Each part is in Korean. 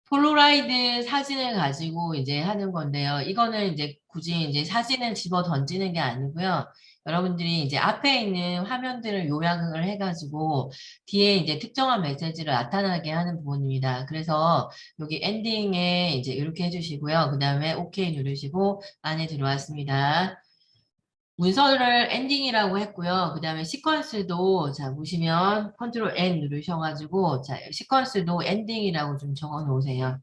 폴로라이드 사진을 가지고 이제 하는 건데요. 이거는 이제 굳이 이제 사진을 집어 던지는 게 아니고요. 여러분들이 이제 앞에 있는 화면들을 요약을 해가지고 뒤에 이제 특정한 메시지를 나타나게 하는 부분입니다. 그래서 여기 엔딩에 이제 이렇게 해주시고요. 그 다음에 OK 누르시고 안에 들어왔습니다. 문서를 엔딩이라고 했고요. 그 다음에 시퀀스도 자 보시면 컨트롤 N 누르셔가지고 자 시퀀스도 엔딩이라고 좀 적어 놓으세요.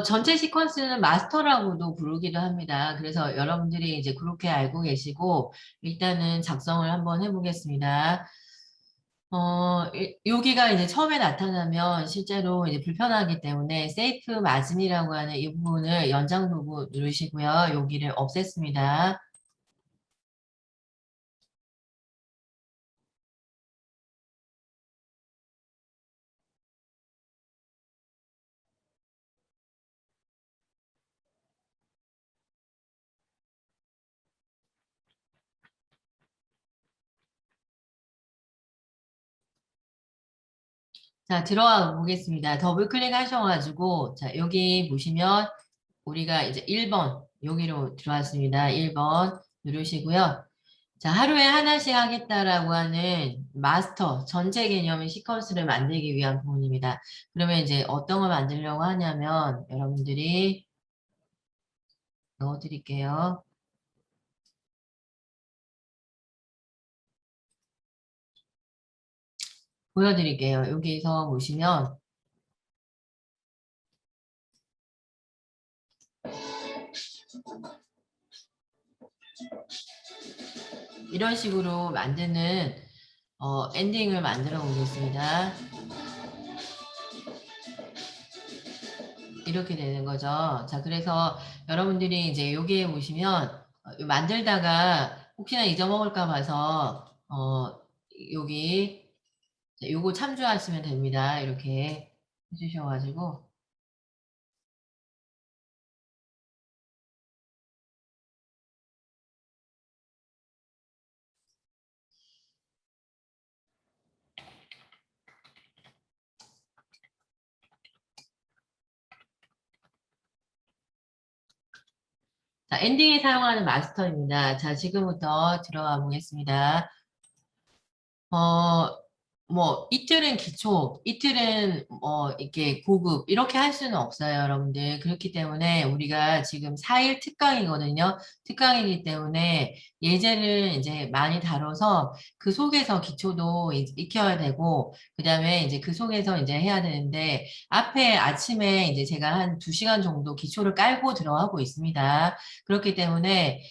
전체 시퀀스는 마스터라고도 부르기도 합니다. 그래서 여러분들이 이제 그렇게 알고 계시고 일단은 작성을 한번 해보겠습니다. 여기가 이제 처음에 나타나면 실제로 이제 불편하기 때문에 세이프 마진이라고 하는 이 부분을 연장 도구 누르시고요. 여기를 없앴습니다. 자, 들어가 보겠습니다. 더블 클릭하셔가지고, 자, 여기 보시면 우리가 이제 1번, 여기로 들어왔습니다. 1번 누르시고요. 자, 하루에 하나씩 하겠다라고 하는 마스터, 전체 개념의 시퀀스를 만들기 위한 부분입니다. 그러면 이제 어떤 걸 만들려고 하냐면, 여러분들이 넣어드릴게요. 보여드릴게요. 여기서 보시면, 이런 식으로 만드는, 엔딩을 만들어 보겠습니다. 이렇게 되는 거죠. 자, 그래서 여러분들이 이제 여기에 보시면 만들다가 혹시나 잊어먹을까 봐서 여기 요거 참조하시면 됩니다. 이렇게 해주셔가지고 자, 엔딩에 사용하는 마스터입니다. 자, 지금부터 들어가 보겠습니다. 어, 뭐, 이틀은 기초, 이틀은, 이렇게 고급, 이렇게 할 수는 없어요, 여러분들. 그렇기 때문에 우리가 지금 4일 특강이거든요. 특강이기 때문에 예제를 이제 많이 다뤄서 그 속에서 기초도 익혀야 되고, 그 다음에 이제 그 속에서 이제 해야 되는데, 앞에 아침에 이제 제가 한 2시간 정도 기초를 깔고 들어가고 있습니다. 그렇기 때문에,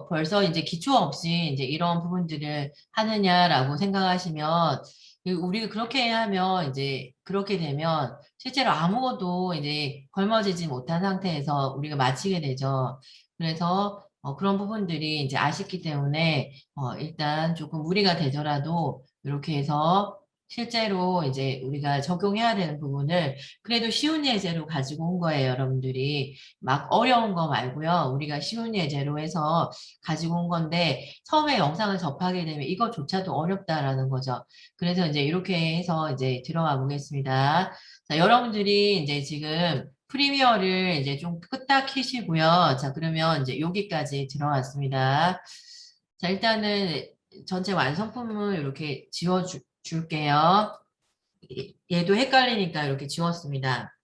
벌써 이제 기초 없이 이제 이런 부분들을 하느냐라고 생각하시면 우리가 그렇게 하면 이제 그렇게 되면 실제로 아무것도 이제 걸머지지 못한 상태에서 우리가 마치게 되죠. 그래서 그런 부분들이 이제 아쉽기 때문에 일단 조금 무리가 되더라도 이렇게 해서 실제로 이제 우리가 적용해야 되는 부분을 그래도 쉬운 예제로 가지고 온 거예요, 여러분들이. 막 어려운 거 말고요. 우리가 쉬운 예제로 해서 가지고 온 건데 처음에 영상을 접하게 되면 이것조차도 어렵다라는 거죠. 그래서 이제 이렇게 해서 이제 들어가 보겠습니다. 자, 여러분들이 이제 지금 프리미어를 이제 좀 끄딱 키시고요. 자, 그러면 이제 여기까지 들어왔습니다. 자, 일단은 전체 완성품을 이렇게 줄게요. 얘도 헷갈리니까 이렇게 지웠습니다.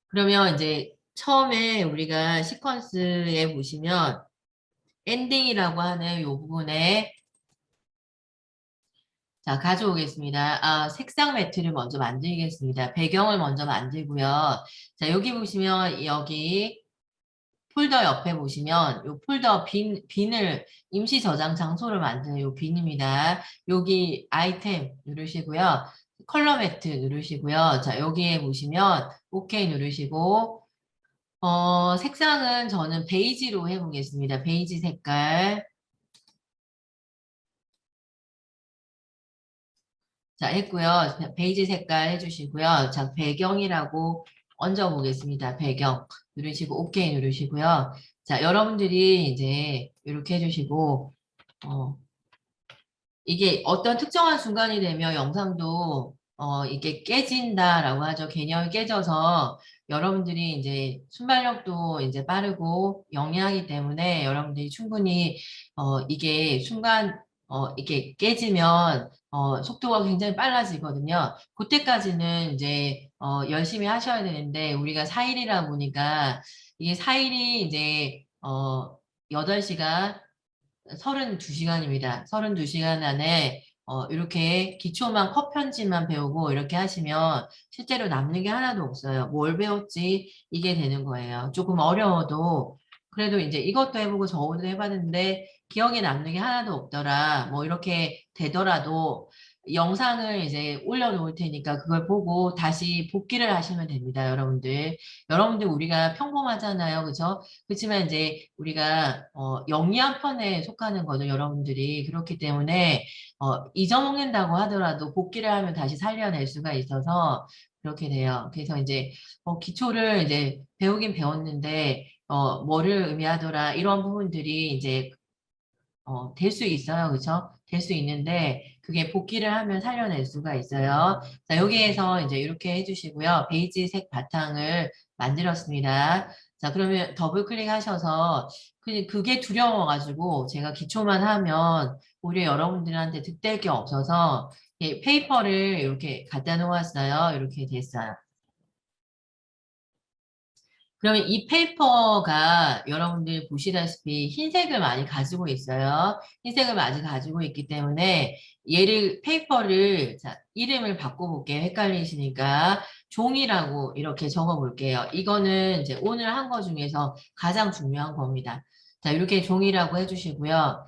그러면 이제 처음에 우리가 시퀀스에 보시면 엔딩이라고 하는 이 부분에 자, 가져오겠습니다. 색상 매트를 먼저 만들겠습니다. 배경을 먼저 만들고요. 자, 여기 보시면 여기 폴더 옆에 보시면 이 폴더 빈을 임시 저장 장소를 만드는 이 빈입니다. 여기 아이템 누르시고요. 컬러 매트 누르시고요. 자, 여기에 보시면 OK 누르시고 색상은 저는 베이지로 해보겠습니다. 베이지 색깔. 자, 했고요. 베이지 색깔 해주시고요. 자, 배경이라고 얹어보겠습니다. 배경 누르시고 OK 누르시고요. 자, 여러분들이 이제 이렇게 해주시고 어, 이게 어떤 특정한 순간이 되면 영상도 이게 깨진다라고 하죠. 개념이 깨져서 여러분들이 이제 순발력도 이제 빠르고 영리하기 때문에 여러분들이 충분히 이게 순간 이게 깨지면 속도가 굉장히 빨라지거든요. 그때까지는 이제 열심히 하셔야 되는데 우리가 4일이라 보니까 이게 4일이 이제 8시간 32시간입니다. 32시간 안에 이렇게 기초만 컷 편집만 배우고 이렇게 하시면 실제로 남는 게 하나도 없어요. 뭘 배웠지? 이게 되는 거예요. 조금 어려워도 그래도 이제 이것도 해보고 저것도 해봤는데 기억에 남는 게 하나도 없더라. 뭐 이렇게 되더라도 영상을 이제 올려놓을 테니까 그걸 보고 다시 복기를 하시면 됩니다. 여러분들 우리가 평범하잖아요. 그죠? 그렇지만 이제 우리가 영리한 편에 속하는 거죠, 여러분들이. 그렇기 때문에 잊어먹는다고 하더라도 복기를 하면 다시 살려낼 수가 있어서 그렇게 돼요. 그래서 이제 기초를 이제 배우긴 배웠는데 뭐를 의미하더라 이런 부분들이 이제 될 수 있어요. 그쵸? 될 수 있는데, 그게 복기를 하면 살려낼 수가 있어요. 자, 여기에서 이제 이렇게 해주시고요. 베이지색 바탕을 만들었습니다. 자, 그러면 더블 클릭하셔서, 그게 두려워가지고, 제가 기초만 하면, 우리 여러분들한테 득될 게 없어서, 페이퍼를 이렇게 갖다 놓았어요. 이렇게 됐어요. 그러면 이 페이퍼가 여러분들 보시다시피 흰색을 많이 가지고 있어요. 흰색을 많이 가지고 있기 때문에 얘를 페이퍼를 자, 이름을 바꿔볼게요. 헷갈리시니까 종이라고 이렇게 적어볼게요. 이거는 이제 오늘 한 거 중에서 가장 중요한 겁니다. 자, 이렇게 종이라고 해주시고요.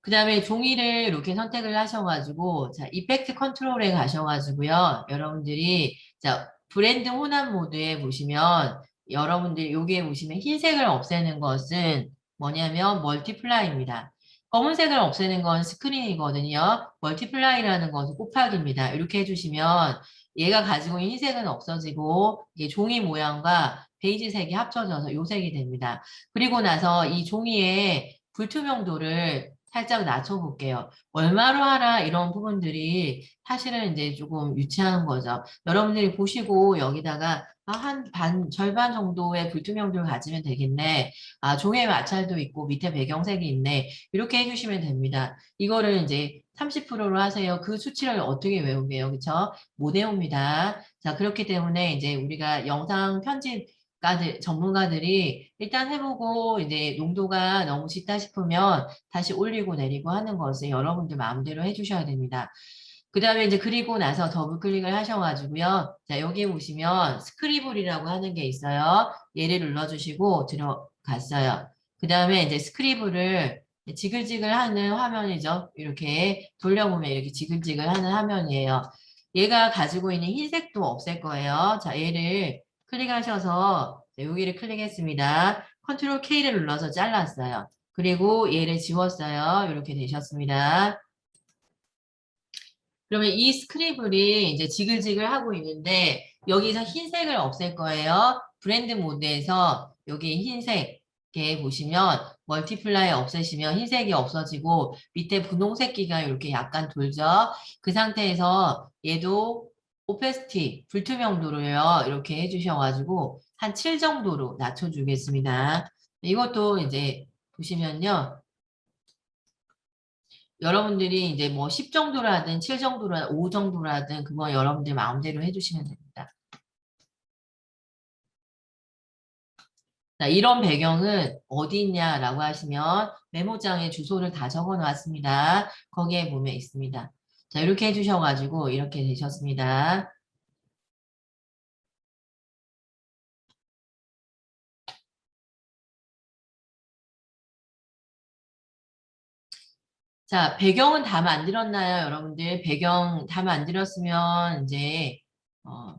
그 다음에 종이를 이렇게 선택을 하셔가지고, 자, 이펙트 컨트롤에 가셔가지고요. 여러분들이, 자, 브랜드 혼합 모드에 보시면, 여러분들 여기에 보시면 흰색을 없애는 것은 뭐냐면 멀티플라이입니다. 검은색을 없애는 건 스크린이거든요. 멀티플라이라는 것은 곱하기입니다. 이렇게 해주시면 얘가 가지고 있는 흰색은 없어지고 이게 종이 모양과 베이지색이 합쳐져서 요 색이 됩니다. 그리고 나서 이 종이의 불투명도를 살짝 낮춰볼게요. 얼마로 하라 이런 부분들이 사실은 이제 조금 유치한 거죠. 여러분들이 보시고 여기다가 절반 정도의 불투명도를 가지면 되겠네. 아, 종이에 마찰도 있고 밑에 배경색이 있네. 이렇게 해주시면 됩니다. 이거를 이제 30%로 하세요. 그 수치를 어떻게 외우게요? 그쵸? 못 외웁니다. 자, 그렇기 때문에 이제 우리가 영상 편집 전문가들이 일단 해보고 이제 농도가 너무 짙다 싶으면 다시 올리고 내리고 하는 것을 여러분들 마음대로 해주셔야 됩니다. 그 다음에 이제 그리고 나서 더블 클릭을 하셔가지고요. 자, 여기 보시면 스크리블이라고 하는 게 있어요. 얘를 눌러주시고 들어갔어요. 그 다음에 이제 스크리블을 지글지글 하는 화면이죠. 이렇게 돌려보면 이렇게 지글지글 하는 화면이에요. 얘가 가지고 있는 흰색도 없앨 거예요. 자, 얘를 클릭하셔서 여기를 클릭했습니다. 컨트롤 K를 눌러서 잘랐어요. 그리고 얘를 지웠어요. 이렇게 되셨습니다. 그러면 이 스크리블이 이제 지글지글 하고 있는데 여기서 흰색을 없앨 거예요. 브랜드 모드에서 여기 흰색에 보시면 멀티플라이 없애시면 흰색이 없어지고 밑에 분홍색기가 이렇게 약간 돌죠. 그 상태에서 얘도 오페스티 불투명도로요. 이렇게 해주셔가지고 한 7 정도로 낮춰주겠습니다. 이것도 이제 보시면요. 여러분들이 이제 뭐 10 정도라든 7 정도라든 5 정도라든 그건 여러분들 마음대로 해주시면 됩니다. 자, 이런 배경은 어디 있냐라고 하시면 메모장에 주소를 다 적어 놨습니다. 거기에 보면 있습니다. 자, 이렇게 해주셔가지고 이렇게 되셨습니다. 자, 배경은 다 만들었나요, 여러분들? 배경 다 만들었으면 이제 어,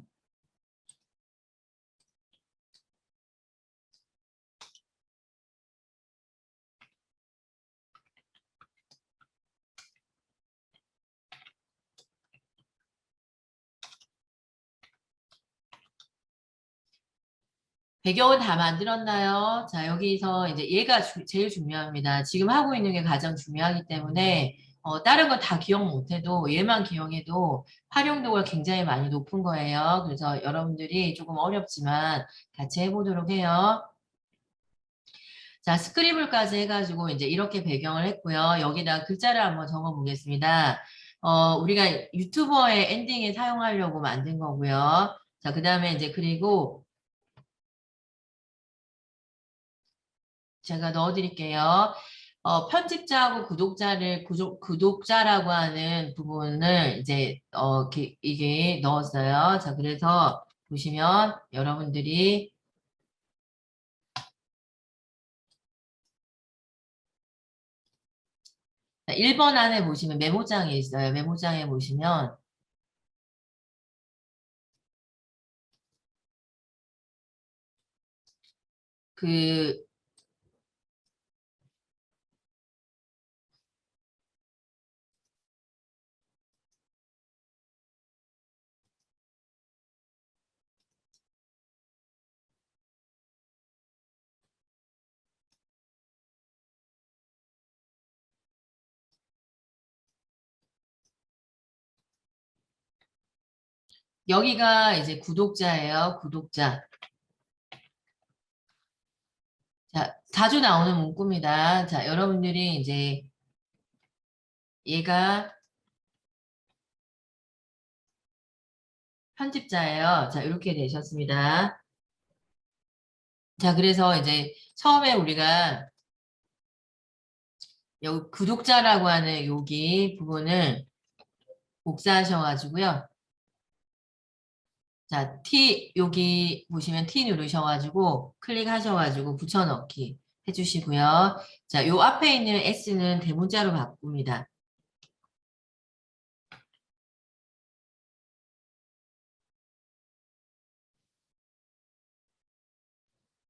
배경은 다 만들었나요? 자, 여기서 이제 얘가 제일 중요합니다. 지금 하고 있는 게 가장 중요하기 때문에 다른 거 다 기억 못해도 얘만 기억해도 활용도가 굉장히 많이 높은 거예요. 그래서 여러분들이 조금 어렵지만 같이 해보도록 해요. 자, 스크리블까지 해가지고 이제 이렇게 배경을 했고요. 여기다 글자를 한번 적어 보겠습니다. 우리가 유튜버의 엔딩에 사용하려고 만든 거고요. 자, 그 다음에 이제 그리고 제가 넣어드릴게요. 편집자하고 구독자라고 하는 부분을 이제, 이게 넣었어요. 자, 그래서 보시면 여러분들이 1번 안에 보시면 메모장에 있어요. 메모장에 보시면 그 여기가 이제 구독자예요. 구독자. 자, 자주 나오는 문구입니다. 자, 여러분들이 이제 얘가 편집자예요. 자, 이렇게 되셨습니다. 자, 그래서 이제 처음에 우리가 여기 구독자라고 하는 여기 부분을 복사하셔가지고요. 자, 여기 보시면 T 누르셔가지고 클릭하셔가지고 붙여넣기 해주시고요. 자, 요 앞에 있는 S는 대문자로 바꿉니다.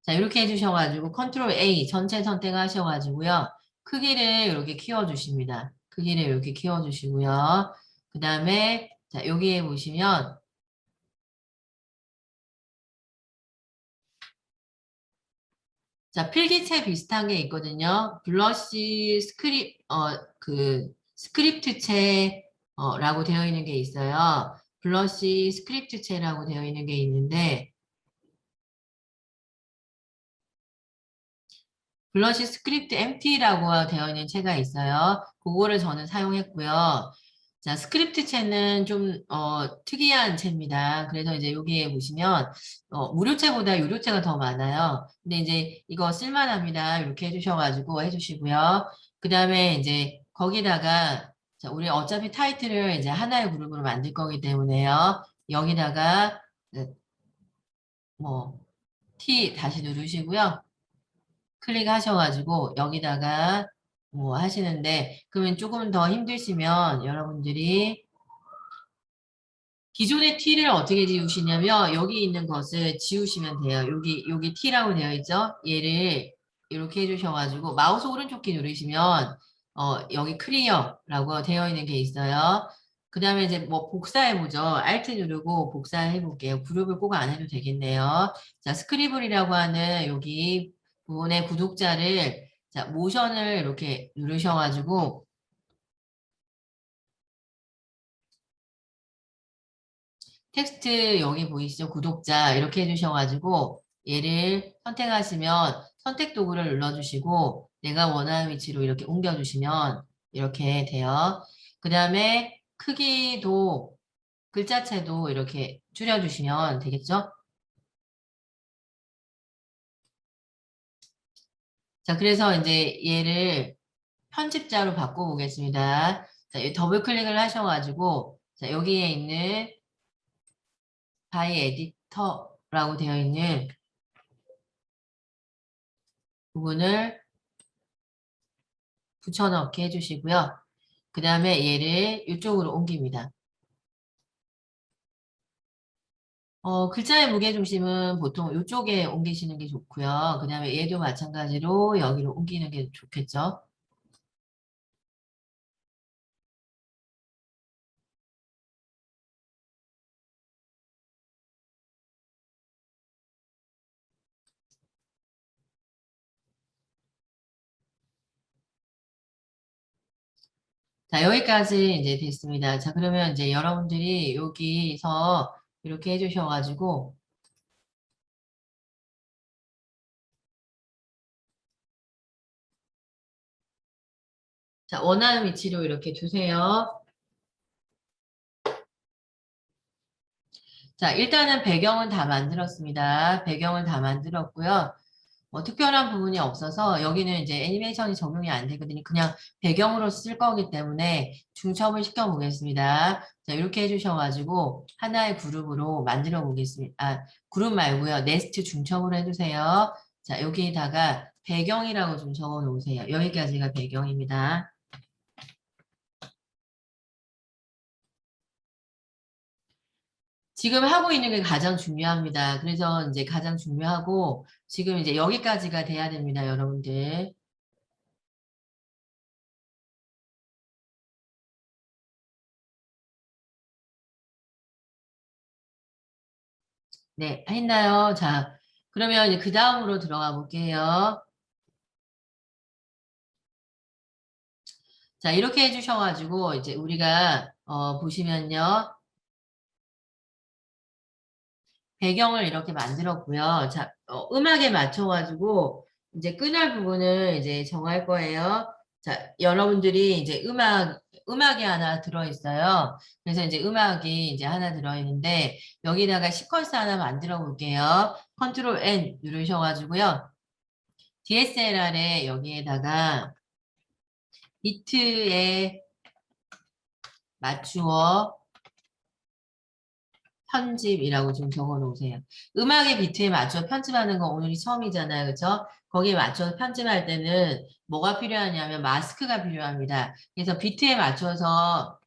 자, 이렇게 해주셔가지고 컨트롤 A 전체 선택하셔가지고요. 크기를 이렇게 키워주십니다. 크기를 이렇게 키워주시고요. 그 다음에 자, 여기에 보시면 자, 필기체 비슷한 게 있거든요. 블러시 스크립트체, 라고 되어 있는 게 있어요. 블러시 스크립트체라고 되어 있는 게 있는데, 블러시 스크립트 MT라고 되어 있는 채가 있어요. 그거를 저는 사용했고요. 자, 스크립트 채는 좀, 특이한 채입니다. 그래서 이제 여기에 보시면, 무료채보다 유료채가 더 많아요. 근데 이제 이거 쓸만합니다. 이렇게 해주셔가지고 해주시고요. 그 다음에 이제 거기다가, 자, 우리 어차피 타이틀을 이제 하나의 그룹으로 만들 거기 때문에요. 여기다가, 네, 뭐, T 다시 누르시고요. 클릭하셔가지고 여기다가 뭐 하시는데 그러면 조금 더 힘드시면 여러분들이 기존의 T를 어떻게 지우시냐면 여기 있는 것을 지우시면 돼요. 여기 T라고 되어 있죠? 얘를 이렇게 해주셔가지고 마우스 오른쪽 키 누르시면 여기 클리어라고 되어 있는 게 있어요. 그 다음에 이제 뭐 복사해보죠. Alt 누르고 복사해볼게요. 그룹을 꼭 안 해도 되겠네요. 자, 스크리블이라고 하는 여기 부분의 구독자를 자, 모션을 이렇게 누르셔가지고 텍스트 여기 보이시죠? 구독자 이렇게 해주셔가지고 얘를 선택하시면 선택 도구를 눌러주시고 내가 원하는 위치로 이렇게 옮겨주시면 이렇게 돼요. 그 다음에 크기도 글자체도 이렇게 줄여주시면 되겠죠? 자, 그래서 이제 얘를 편집자로 바꿔보겠습니다. 자, 이 더블 클릭을 하셔가지고 자, 여기에 있는 바이 에디터라고 되어 있는 부분을 붙여넣기 해주시고요. 그 다음에 얘를 이쪽으로 옮깁니다. 글자의 무게중심은 보통 이쪽에 옮기시는 게 좋고요. 그 다음에 얘도 마찬가지로 여기로 옮기는 게 좋겠죠. 자, 여기까지 이제 됐습니다. 자, 그러면 이제 여러분들이 여기서 이렇게 해주셔가지고, 자, 원하는 위치로 이렇게 두세요. 자, 일단은 배경은 다 만들었습니다. 배경을 다 만들었고요. 뭐 특별한 부분이 없어서 여기는 이제 애니메이션이 적용이 안 되거든요. 그냥 배경으로 쓸 거기 때문에 중첩을 시켜 보겠습니다. 자, 이렇게 해주셔가지고 하나의 그룹으로 만들어 보겠습니다. 아, 그룹 말고요. 네스트 중첩으로 해주세요. 자, 여기에다가 배경이라고 좀 적어 놓으세요. 여기까지가 배경입니다. 지금 하고 있는 게 가장 중요합니다. 그래서 이제 가장 중요하고 지금 이제 여기까지가 돼야 됩니다, 여러분들. 네, 했나요? 자, 그러면 이제 그 다음으로 들어가 볼게요. 자, 이렇게 해주셔가지고 이제 우리가 보시면요. 배경을 이렇게 만들었고요. 자, 음악에 맞춰가지고 이제 끝날 부분을 이제 정할 거예요. 자, 여러분들이 이제 음악이 하나 들어있어요. 그래서 이제 음악이 이제 하나 들어있는데 여기다가 시퀀스 하나 만들어 볼게요. 컨트롤 N 누르셔가지고요. DSLR에 여기에다가 비트에 맞추어 편집이라고 좀 적어 놓으세요. 음악의 비트에 맞춰 편집하는 건 오늘이 처음이잖아요. 그렇죠? 거기에 맞춰서 편집할 때는 뭐가 필요하냐면 마스크가 필요합니다. 그래서 비트에 맞춰서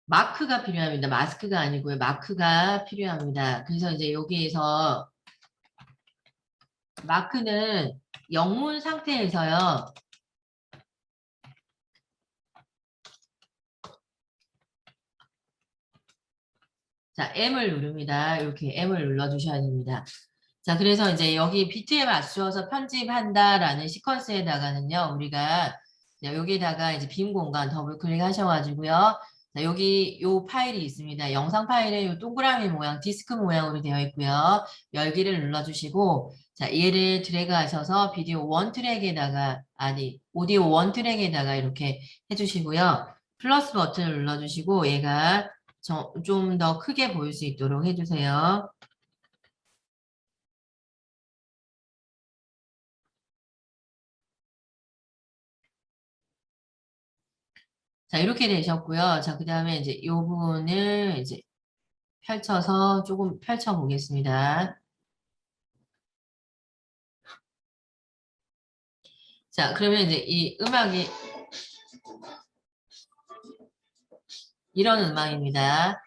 마크가 필요합니다. 마스크가 아니고요. 마크가 필요합니다. 그래서 이제 여기에서 마크는 영문 상태에서요. 자, M을 누릅니다. 이렇게 M을 눌러주셔야 됩니다. 자, 그래서 이제 여기 비트에 맞추어서 편집한다라는 시퀀스에다가는요, 우리가 여기다가 이제 빈 공간 더블 클릭하셔가지고요. 자, 여기 요 파일이 있습니다. 영상 파일에 요 동그라미 모양, 디스크 모양으로 되어 있고요. 열기를 눌러주시고, 자, 얘를 드래그 하셔서 비디오 원 트랙에다가, 아니, 오디오 원 트랙에다가 이렇게 해주시고요. 플러스 버튼을 눌러주시고, 얘가 좀 더 크게 보일 수 있도록 해주세요. 자, 이렇게 되셨고요. 자, 그 다음에 이제 이 부분을 이제 펼쳐서 조금 펼쳐 보겠습니다. 자, 그러면 이제 이 음악이 이런 음악입니다.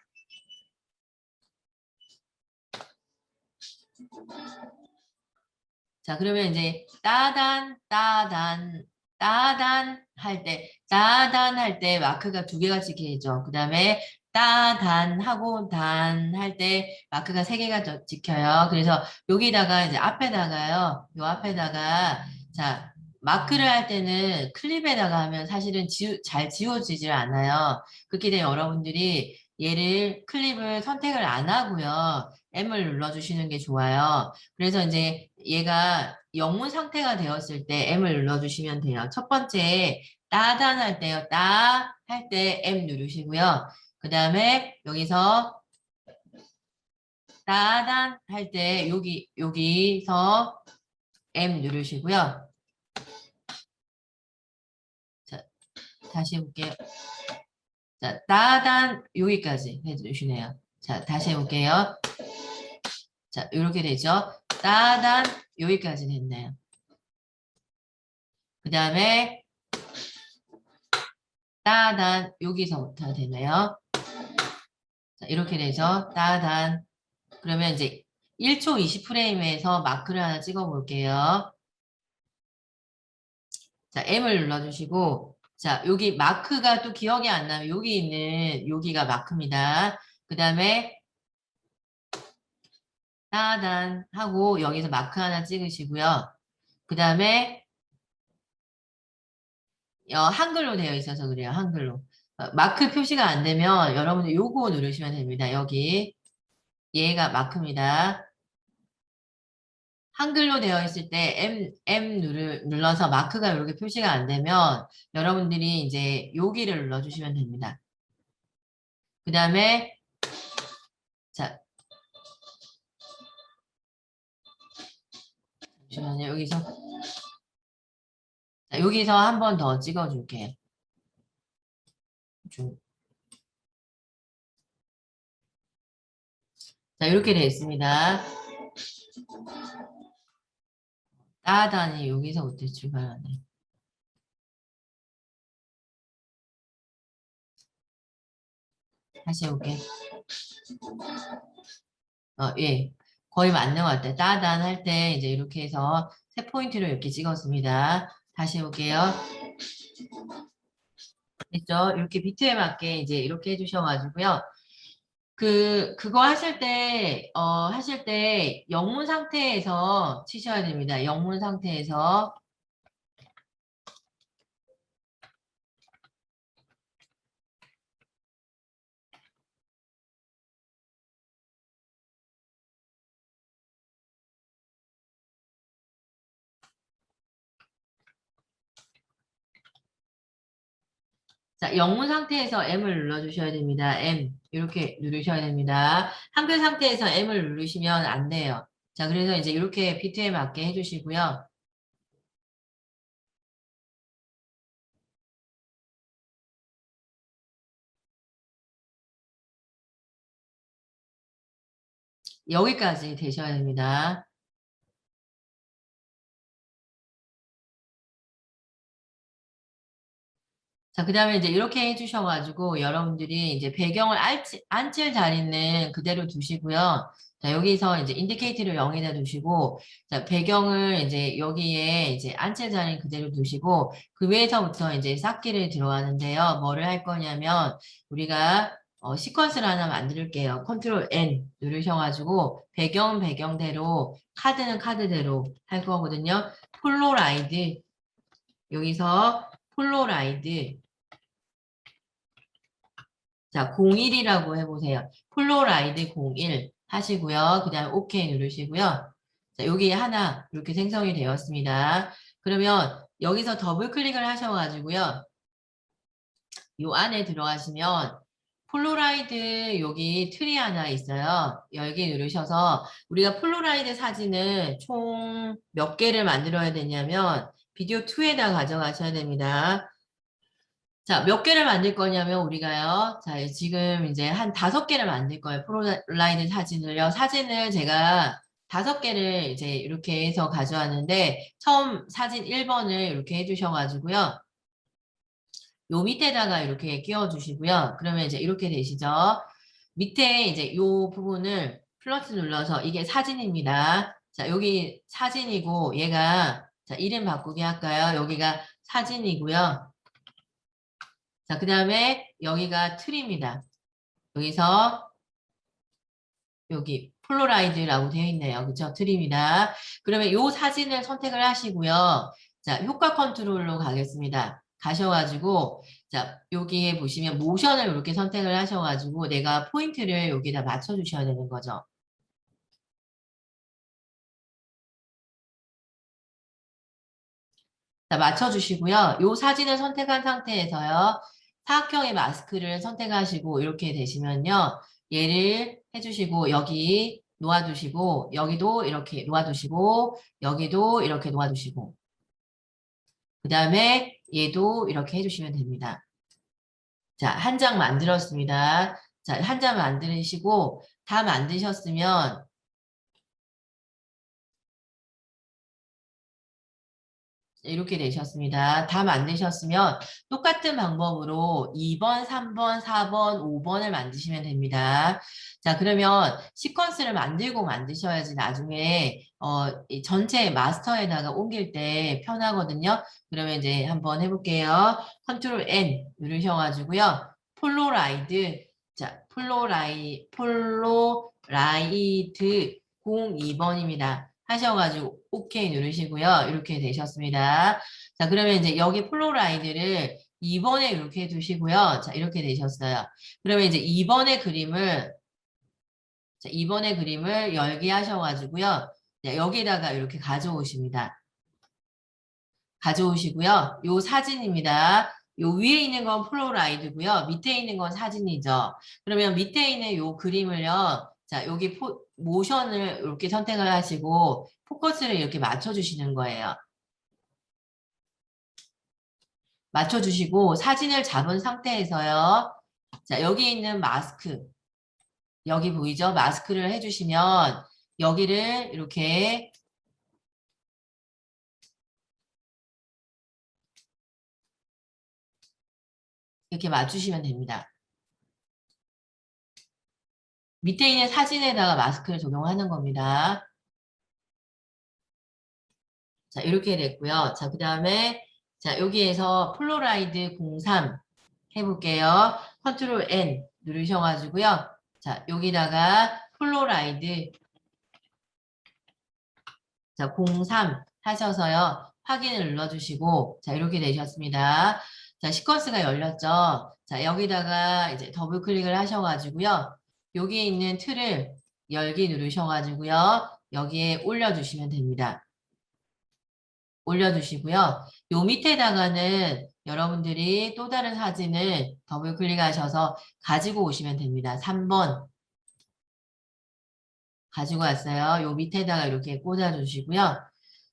자, 그러면 이제 따단 할 때 마크가 두 개가 찍히죠. 그 다음에 따단 하고 단 할 때 마크가 세 개가 찍혀요. 그래서 여기다가 이제 앞에다가요. 요 앞에다가 자, 마크를 할 때는 클립에다가 하면 사실은 잘 지워지질 않아요. 그렇기 때문에 여러분들이 얘를 클립을 선택을 안 하고요. M을 눌러주시는 게 좋아요. 그래서 이제 얘가 영문 상태가 되었을 때 M을 눌러주시면 돼요. 첫 번째 따단할 때요. 따 할 때 M 누르시고요. 그 다음에 여기서 따단 할 때 여기서 M 누르시고요. 자, 다시 해볼게요. 자, 따단 여기까지 해주시네요. 자, 다시 해볼게요. 자, 이렇게 되죠. 따단 여기까지 됐네요. 그 다음에 따단 여기서부터 되네요. 자, 이렇게 되죠. 따단. 그러면 이제 1초 20프레임에서 마크를 하나 찍어 볼게요. 자, M을 눌러주시고, 자, 여기 마크가 또 기억이 안 나면 여기 있는 여기가 마크입니다. 그 다음에 따단하고 여기서 마크 하나 찍으시고요. 그 다음에 한글로 되어 있어서 그래요. 한글로. 마크 표시가 안 되면 여러분들 요거 누르시면 됩니다. 여기 얘가 마크입니다. 한글로 되어 있을 때 M 눌러서 마크가 이렇게 표시가 안 되면 여러분들이 이제 여기를 눌러주시면 됩니다. 그 다음에 자, 잠시만요. 여기서 한 번 더 찍어줄게요. 자, 이렇게 되어 있습니다. 따다니 여기서부터 출발하네. 다시 해볼게. 예. 거의 맞는 것 같아요. 따단 할 때 이제 이렇게 해서 세 포인트로 이렇게 찍었습니다. 다시 해볼게요. 됐죠? 이렇게 비트에 맞게 이제 이렇게 해주셔가지고요. 그거 하실 때 영문 상태에서 치셔야 됩니다. 영문 상태에서. 자, 영문 상태에서 M을 눌러주셔야 됩니다. M. 이렇게 누르셔야 됩니다. 한글 상태에서 M을 누르시면 안 돼요. 자, 그래서 이제 이렇게 비트에 맞게 해주시고요. 여기까지 되셔야 됩니다. 자, 그 다음에 이제 이렇게 해주셔가지고 여러분들이 이제 배경을 앉힐 자리는 그대로 두시고요. 자, 여기서 이제 인디케이터를 0에다 두시고, 자, 배경을 이제 여기에 이제 앉힐 자리는 그대로 두시고, 그 위에서부터 이제 쌓기를 들어가는데요. 뭐를 할 거냐면, 우리가 시퀀스를 하나 만들게요. 컨트롤 N 누르셔가지고, 배경은 배경대로, 카드는 카드대로 할 거거든요. 폴로라이드, 여기서 폴로라이드, 자, 01이라고 해보세요. 폴로라이드 01 하시고요. 그 다음에 OK 누르시고요. 자, 여기 하나 이렇게 생성이 되었습니다. 그러면 여기서 더블 클릭을 하셔가지고요. 요 안에 들어가시면 폴로라이드 여기 틀이 하나 있어요. 여기 누르셔서 우리가 폴로라이드 사진을 총 몇 개를 만들어야 되냐면 비디오 2에다 가져가셔야 됩니다. 자, 몇 개를 만들 거냐면 우리가요. 자, 지금 이제 한 5개를 만들 거예요. 폴라로이드 사진을요. 사진을 제가 5개를 이제 이렇게 해서 가져왔는데 처음 사진 1번을 이렇게 해주셔가지고요. 요 밑에다가 이렇게 끼워주시고요. 그러면 이제 이렇게 되시죠. 밑에 이제 요 부분을 플러스 눌러서 이게 사진입니다. 자, 여기 사진이고 얘가 자, 이름 바꾸기 할까요? 여기가 사진이고요. 자, 그 다음에 여기가 틀입니다. 여기서 여기 폴로라이드라고 되어 있네요. 그쵸? 틀입니다. 그러면 이 사진을 선택을 하시고요. 자, 효과 컨트롤로 가겠습니다. 가셔가지고 자, 여기에 보시면 모션을 이렇게 선택을 하셔가지고 내가 포인트를 여기다 맞춰주셔야 되는 거죠. 자, 맞춰주시고요. 이 사진을 선택한 상태에서요. 사각형의 마스크를 선택하시고 이렇게 되시면요. 얘를 해주시고 여기 놓아두시고 여기도 이렇게 놓아두시고 여기도 이렇게 놓아두시고 그 다음에 얘도 이렇게 해주시면 됩니다. 자, 한 장 만들었습니다. 자, 한 장 만드시고 다 만드셨으면 이렇게 되셨습니다. 다 만드셨으면 똑같은 방법으로 2번, 3번, 4번, 5번을 만드시면 됩니다. 자, 그러면 시퀀스를 만들고 만드셔야지 나중에 이 전체 마스터에다가 옮길 때 편하거든요. 그러면 이제 한번 해볼게요. 컨트롤 N 누르셔가지고요. 폴로라이드, 자, 폴로라이드 02번입니다. 하셔가지고 오케이 누르시고요. 이렇게 되셨습니다. 자, 그러면 이제 여기 폴로라이드를 2번에 이렇게 두시고요. 자, 이렇게 되셨어요. 그러면 이제 2번의 그림을 자, 2번의 그림을 열기 하셔가지고요. 네, 여기다가 이렇게 가져오십니다. 가져오시고요. 요 사진입니다. 요 위에 있는 건 폴로라이드고요. 밑에 있는 건 사진이죠. 그러면 밑에 있는 요 그림을요. 자, 여기 모션을 이렇게 선택을 하시고 포커스를 이렇게 맞춰주시는 거예요. 맞춰주시고 사진을 잡은 상태에서요. 자, 여기 있는 마스크, 여기 보이죠? 마스크를 해주시면 여기를 이렇게 맞추시면 됩니다. 밑에 있는 사진에다가 마스크를 적용하는 겁니다. 자, 이렇게 됐고요. 자, 그 다음에 자, 여기에서 폴로라이드 03 해볼게요. 컨트롤 N 누르셔가지고요. 자, 여기다가 폴로라이드 자, 03 하셔서요. 확인을 눌러주시고 자, 이렇게 되셨습니다. 자, 시퀀스가 열렸죠. 자, 여기다가 이제 더블 클릭을 하셔가지고요. 여기에 있는 틀을 열기 누르셔가지고요. 여기에 올려주시면 됩니다. 올려주시고요. 요 밑에다가는 여러분들이 또 다른 사진을 더블 클릭하셔서 가지고 오시면 됩니다. 3번 가지고 왔어요. 요 밑에다가 이렇게 꽂아주시고요.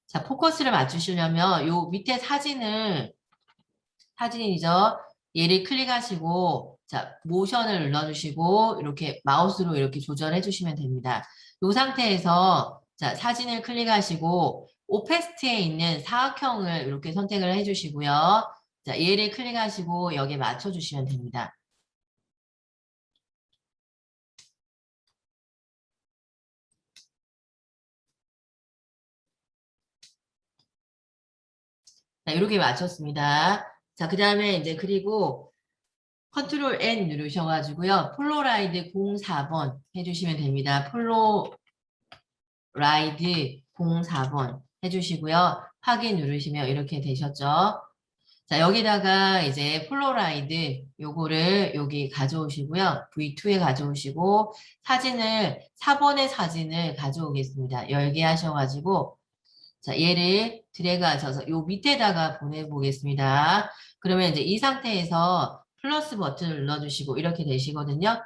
자, 포커스를 맞추시려면 요 밑에 사진이죠. 얘를 클릭하시고 자, 모션을 눌러주시고 이렇게 마우스로 이렇게 조절해 주시면 됩니다. 이 상태에서 자, 사진을 클릭하시고 오페스트에 있는 사각형을 이렇게 선택을 해주시고요. 자, 얘를 클릭하시고 여기에 맞춰주시면 됩니다. 자, 이렇게 맞췄습니다. 자, 그 다음에 이제 그리고 컨트롤 N 누르셔가지고요. 폴로라이드 04번 해주시면 됩니다. 폴로라이드 04번 해주시고요. 확인 누르시면 이렇게 되셨죠. 자, 여기다가 이제 폴로라이드 요거를 여기 가져오시고요. V2에 가져오시고 사진을 4번의 사진을 가져오겠습니다. 열게 하셔가지고 자, 얘를 드래그 하셔서 요 밑에다가 보내보겠습니다. 그러면 이제 이 상태에서 플러스 버튼을 눌러주시고 이렇게 되시거든요.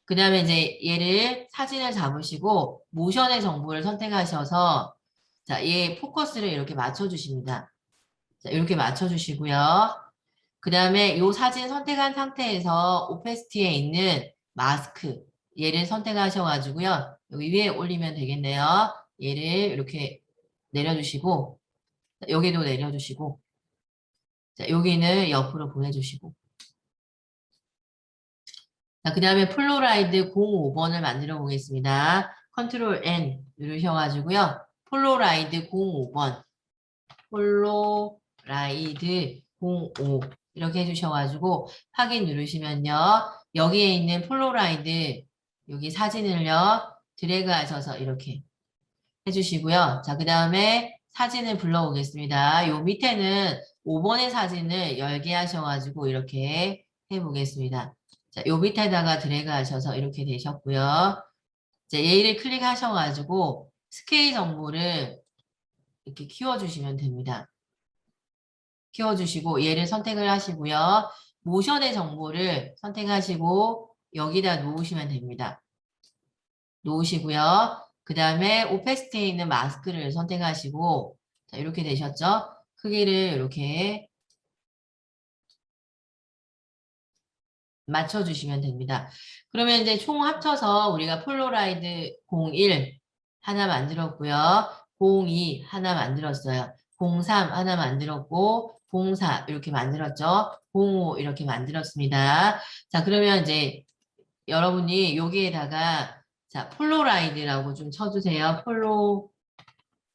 그 다음에 이제 얘를 사진을 잡으시고 모션의 정보를 선택하셔서 자, 얘 포커스를 이렇게 맞춰주십니다. 자, 이렇게 맞춰주시고요. 그 다음에 요 사진 선택한 상태에서 오페스티에 있는 마스크 얘를 선택하셔가지고요. 여기 위에 올리면 되겠네요. 얘를 이렇게 내려주시고 자, 여기도 내려주시고 자, 여기는 옆으로 보내주시고 자, 그 다음에 폴로라이드 05번을 만들어 보겠습니다. 컨트롤 N 누르셔가지고요. 폴로라이드 05번 폴로라이드 05 이렇게 해주셔가지고 확인 누르시면요. 여기에 있는 폴로라이드 여기 사진을요. 드래그 하셔서 이렇게 해주시고요. 자, 그 다음에 사진을 불러오겠습니다. 요 밑에는 5번의 사진을 열게 하셔가지고 이렇게 해보겠습니다. 자, 요 밑에다가 드래그 하셔서 이렇게 되셨고요. 이제 얘를 클릭하셔가지고 스케일 정보를 이렇게 키워주시면 됩니다. 키워주시고 얘를 선택을 하시고요. 모션의 정보를 선택하시고 여기다 놓으시면 됩니다. 놓으시고요. 그 다음에 오페스티에 있는 마스크를 선택하시고 자, 이렇게 되셨죠? 크기를 이렇게 맞춰주시면 됩니다. 그러면 이제 총 합쳐서 우리가 폴로라이드 01 하나 만들었고요. 02 하나 만들었어요. 03 하나 만들었고 04 이렇게 만들었죠. 05 이렇게 만들었습니다. 자, 그러면 이제 여러분이 여기에다가 자, 폴로라이드라고 좀 쳐주세요.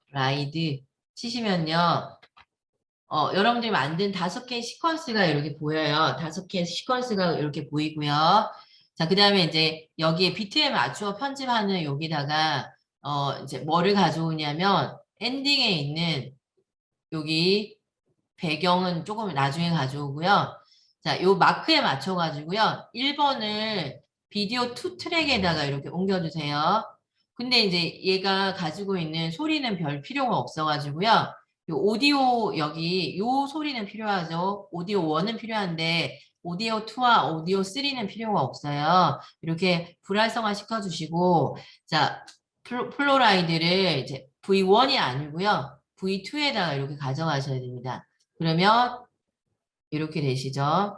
폴로라이드 치시면요. 여러분들이 만든 5개의 시퀀스가 이렇게 보여요. 5개의 시퀀스가 이렇게 보이고요. 자, 그 다음에 이제 여기에 비트에 맞추어 편집하는 여기다가 이제 뭐를 가져오냐면 엔딩에 있는 여기 배경은 조금 나중에 가져오고요. 자, 요 마크에 맞춰가지고요. 1번을 비디오 2 트랙에다가 이렇게 옮겨주세요. 근데 이제 얘가 가지고 있는 소리는 별 필요가 없어가지고요. 요 오디오 여기 요 소리는 필요하죠. 오디오 1은 필요한데 오디오 2와 오디오 3는 필요가 없어요. 이렇게 불활성화 시켜주시고 자 플로라이드를 이제 V1이 아니고요. V2에다가 이렇게 가져가셔야 됩니다. 그러면 이렇게 되시죠.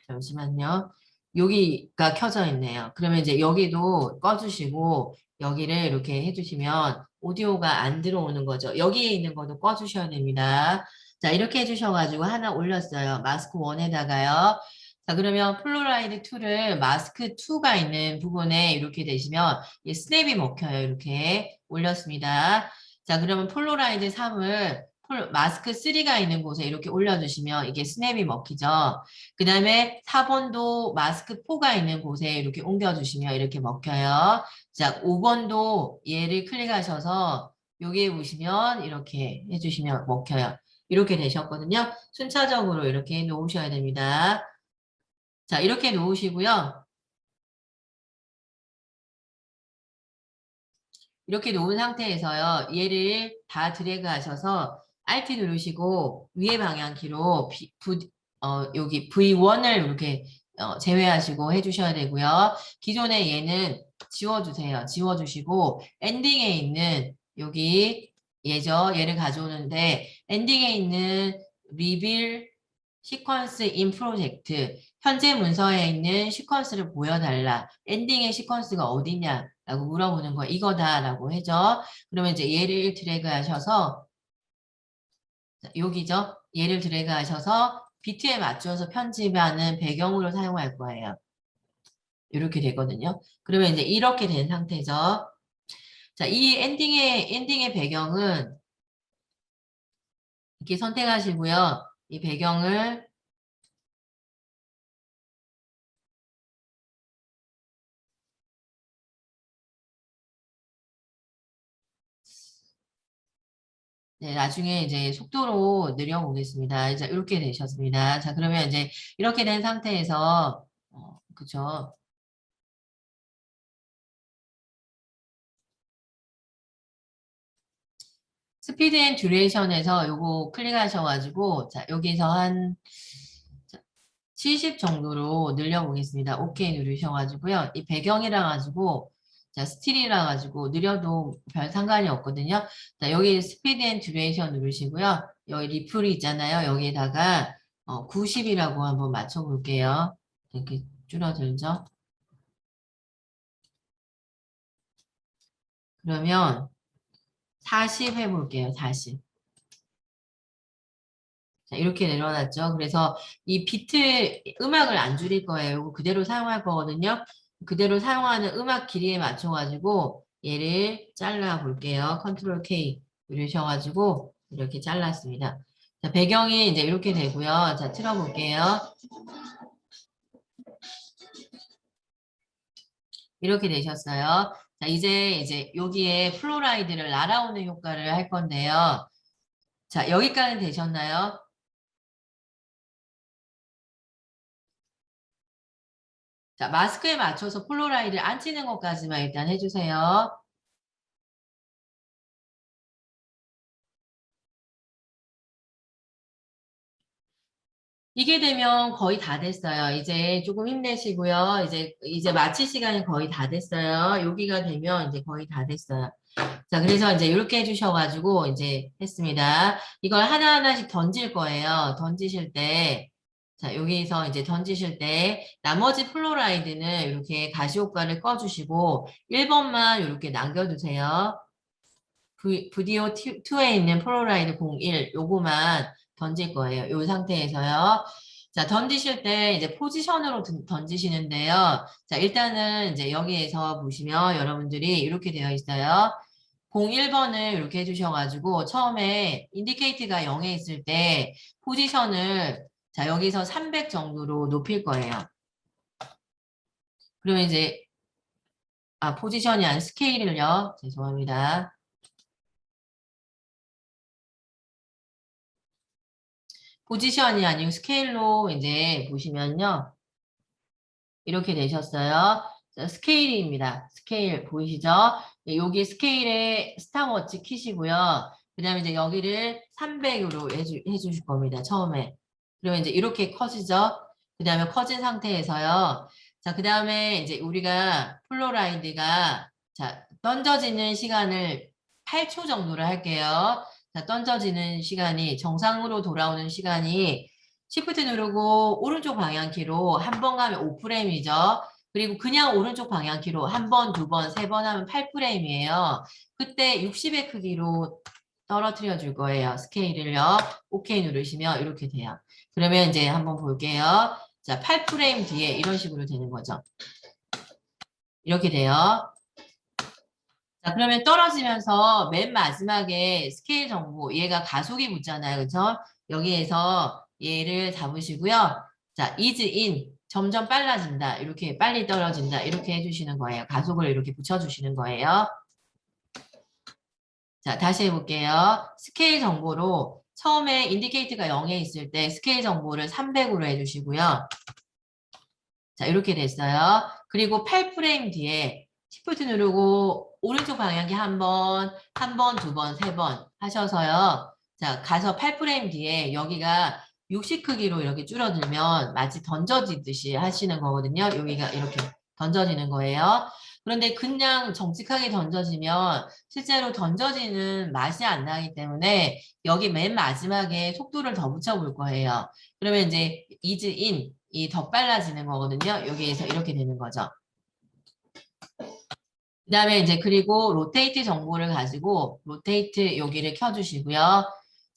잠시만요. 여기가 켜져 있네요. 그러면 이제 여기도 꺼주시고 여기를 이렇게 해주시면 오디오가 안 들어오는 거죠. 여기에 있는 것도 꺼주셔야 됩니다. 자, 이렇게 해주셔가지고 하나 올렸어요. 마스크 1에다가요. 자, 그러면 플로라이드 2를 마스크 2가 있는 부분에 이렇게 되시면 스냅이 먹혀요. 이렇게 올렸습니다. 자, 그러면 플로라이드 3을 마스크 3가 있는 곳에 이렇게 올려주시면 이게 스냅이 먹히죠. 그 다음에 4번도 마스크 4가 있는 곳에 이렇게 옮겨주시면 이렇게 먹혀요. 자, 5번도 얘를 클릭하셔서 여기에 보시면 이렇게 해주시면 먹혀요. 이렇게 되셨거든요. 순차적으로 이렇게 놓으셔야 됩니다. 자, 이렇게 놓으시고요. 이렇게 놓은 상태에서요. 얘를 다 드래그 하셔서 Alt 누르시고 위의 방향키로 여기 V1을 이렇게 제외하시고 해주셔야 되고요. 기존에 얘는 지워주세요. 지워주시고 엔딩에 있는 여기 얘죠. 얘를 가져오는데 엔딩에 있는 리빌 시퀀스 인 프로젝트 현재 문서에 있는 시퀀스를 보여달라. 엔딩의 시퀀스가 어디냐? 라고 물어보는 거 이거다라고 해죠. 그러면 이제 얘를 드래그 하셔서 여기죠. 얘를 드래그 하셔서 비트에 맞춰서 편집하는 배경으로 사용할 거예요. 이렇게 되거든요. 그러면 이제 이렇게 된 상태죠. 자, 이 엔딩의 배경은 이렇게 선택하시고요. 이 배경을 네, 나중에 이제 속도로 늘려보겠습니다. 이제 이렇게 되셨습니다. 자, 그러면 이제 이렇게 된 상태에서, 그쵸. 스피드 앤 듀레이션에서 요거 클릭하셔가지고, 자, 여기서 한 70 정도로 늘려보겠습니다. 오케이 누르셔가지고요. 이 배경이라 가지고, 자, 스틸이라 가지고 느려도 별 상관이 없거든요. 자, 여기 스피드 앤 듀레이션 누르시고요. 여기 리플이 있잖아요. 여기다가 90이라고 한번 맞춰볼게요. 이렇게 줄어들죠. 그러면 40 해볼게요. 40. 자, 이렇게 내려놨죠. 그래서 이 비트 음악을 안 줄일 거예요. 이거 그대로 사용할 거거든요. 그대로 사용하는 음악 길이에 맞춰가지고 얘를 잘라 볼게요. 컨트롤 K 누르셔가지고 이렇게 잘랐습니다. 자, 배경이 이제 이렇게 되고요. 자, 틀어볼게요. 이렇게 되셨어요. 자, 이제 여기에 플로라이드를 날아오는 효과를 할 건데요. 자, 여기까지 되셨나요? 자, 마스크에 맞춰서 폴로라이드를 안 치는 것까지만 일단 해주세요. 이게 되면 거의 다 됐어요. 이제 조금 힘내시고요. 이제 마칠 시간이 거의 다 됐어요. 여기가 되면 이제 거의 다 됐어요. 자, 그래서 이제 이렇게 해주셔가지고 이제 했습니다. 이걸 하나하나씩 던질 거예요. 던지실 때. 자, 여기서 이제 던지실 때 나머지 플로라이드는 이렇게 가시효과를 꺼주시고 1번만 이렇게 남겨두세요. 비디오 2에 있는 폴라로이드 01 요거만 던질 거예요. 요 상태에서요. 자, 던지실 때 이제 포지션으로 던지시는데요. 자, 일단은 이제 여기에서 보시면 여러분들이 이렇게 되어 있어요. 01번을 이렇게 해주셔가지고 처음에 인디케이트가 0에 있을 때 포지션을 자, 여기서 300 정도로 높일 거예요. 그러면 이제, 포지션이 아닌 스케일을요. 죄송합니다. 포지션이 아니고 스케일로 이제 보시면요. 이렇게 되셨어요. 자, 스케일입니다. 스케일 보이시죠? 네, 여기 스케일에 스탑워치 키시고요. 그 다음에 이제 여기를 300으로 해주실 겁니다. 처음에. 그러면 이제 이렇게 커지죠? 그 다음에 커진 상태에서요. 자, 그 다음에 이제 우리가 플로라이드가 자, 던져지는 시간을 8초 정도로 할게요. 자, 던져지는 시간이 정상으로 돌아오는 시간이 시프트 누르고 오른쪽 방향키로 한 번 가면 5프레임이죠. 그리고 그냥 오른쪽 방향키로 한 번, 두 번, 세 번 하면 8프레임이에요. 그때 60의 크기로 떨어뜨려 줄 거예요. 스케일을요. OK 누르시면 이렇게 돼요. 그러면 이제 한번 볼게요. 자, 8프레임 뒤에 이런 식으로 되는 거죠. 이렇게 돼요. 자, 그러면 떨어지면서 맨 마지막에 스케일 정보, 얘가 가속이 붙잖아요. 그죠? 여기에서 얘를 잡으시고요. 자, is in. 점점 빨라진다. 이렇게 빨리 떨어진다. 이렇게 해주시는 거예요. 가속을 이렇게 붙여주시는 거예요. 자, 다시 해볼게요. 스케일 정보로 처음에 인디케이터가 0에 있을 때 스케일 정보를 300으로 해주시고요. 자, 이렇게 됐어요. 그리고 8프레임 뒤에 시프트 누르고 오른쪽 방향키 한 번, 두 번, 세 번 하셔서요. 자, 가서 8프레임 뒤에 여기가 60 크기로 이렇게 줄어들면 마치 던져지듯이 하시는 거거든요. 여기가 이렇게 던져지는 거예요. 그런데 그냥 정직하게 던져지면 실제로 던져지는 맛이 안 나기 때문에 여기 맨 마지막에 속도를 더 붙여볼 거예요. 그러면 이제 is in 이 더 빨라지는 거거든요. 여기에서 이렇게 되는 거죠. 그 다음에 이제 그리고 로테이트 정보를 가지고 로테이트 여기를 켜주시고요.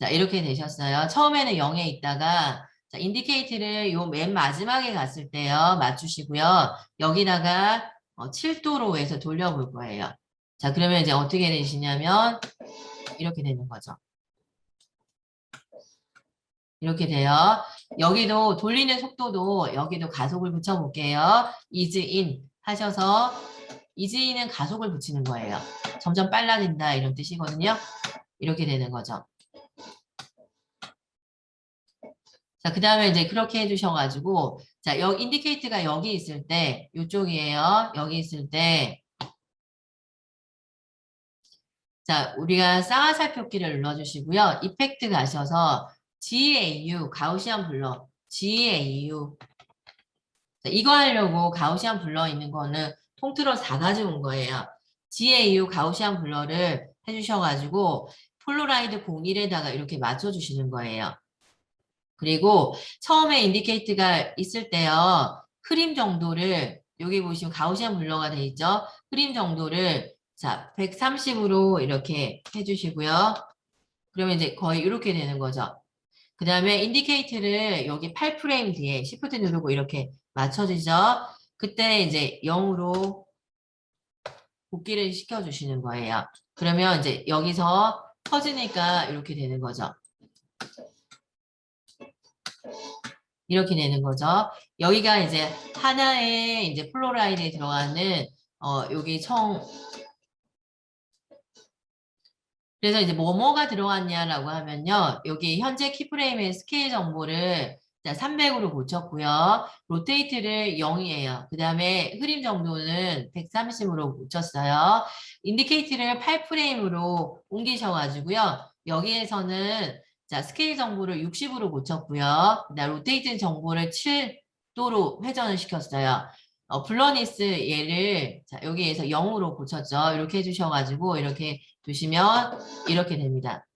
자, 이렇게 되셨어요. 처음에는 0에 있다가 자, 인디케이트를 요 맨 마지막에 갔을 때요. 맞추시고요. 여기다가 7도로 해서 돌려볼 거예요. 자, 그러면 이제 어떻게 되시냐면 이렇게 되는 거죠. 이렇게 돼요. 여기도 돌리는 속도도 여기도 가속을 붙여볼게요. is in 하셔서 is in은 가속을 붙이는 거예요. 점점 빨라진다 이런 뜻이거든요. 이렇게 되는 거죠. 자, 그 다음에 이제 그렇게 해주셔가지고 자, 여기 인디케이트가 여기 있을 때 이쪽이에요. 여기 있을 때 자, 우리가 쌍화살표기를 눌러주시고요. 이펙트 가셔서 GAU 가우시안 블러 GAU 자, 이거 하려고 가우시안 블러 있는 거는 통틀어 4가지 온 거예요. GAU 가우시안 블러를 해주셔가지고 폴로라이드 01에다가 이렇게 맞춰주시는 거예요. 그리고 처음에 인디케이트가 있을 때요. 흐림 정도를 여기 보시면 가우시안 블러가 돼 있죠. 흐림 정도를 자 130으로 이렇게 해주시고요. 그러면 이제 거의 이렇게 되는 거죠. 그 다음에 인디케이터를 여기 8프레임 뒤에 시프트 누르고 이렇게 맞춰지죠. 그때 이제 0으로 복귀를 시켜주시는 거예요. 그러면 이제 여기서 터지니까 이렇게 되는 거죠. 이렇게 되는 거죠. 여기가 이제 하나의 이제 플로라이드에 들어가는 여기 그래서 이제 뭐뭐가 들어갔냐라고 하면요. 여기 현재 키프레임의 스케일 정보를 300으로 고쳤고요. 로테이트를 0이에요. 그 다음에 흐림 정도는 130으로 고쳤어요. 인디케이트를 8프레임으로 옮기셔가지고요. 여기에서는 자 스케일 정보를 60으로 고쳤고요. 그다음 로테이트 정보를 7도로 회전을 시켰어요. 블러니스 얘를 자, 여기에서 0으로 고쳤죠. 이렇게 해주셔가지고 이렇게 두시면 이렇게 됩니다.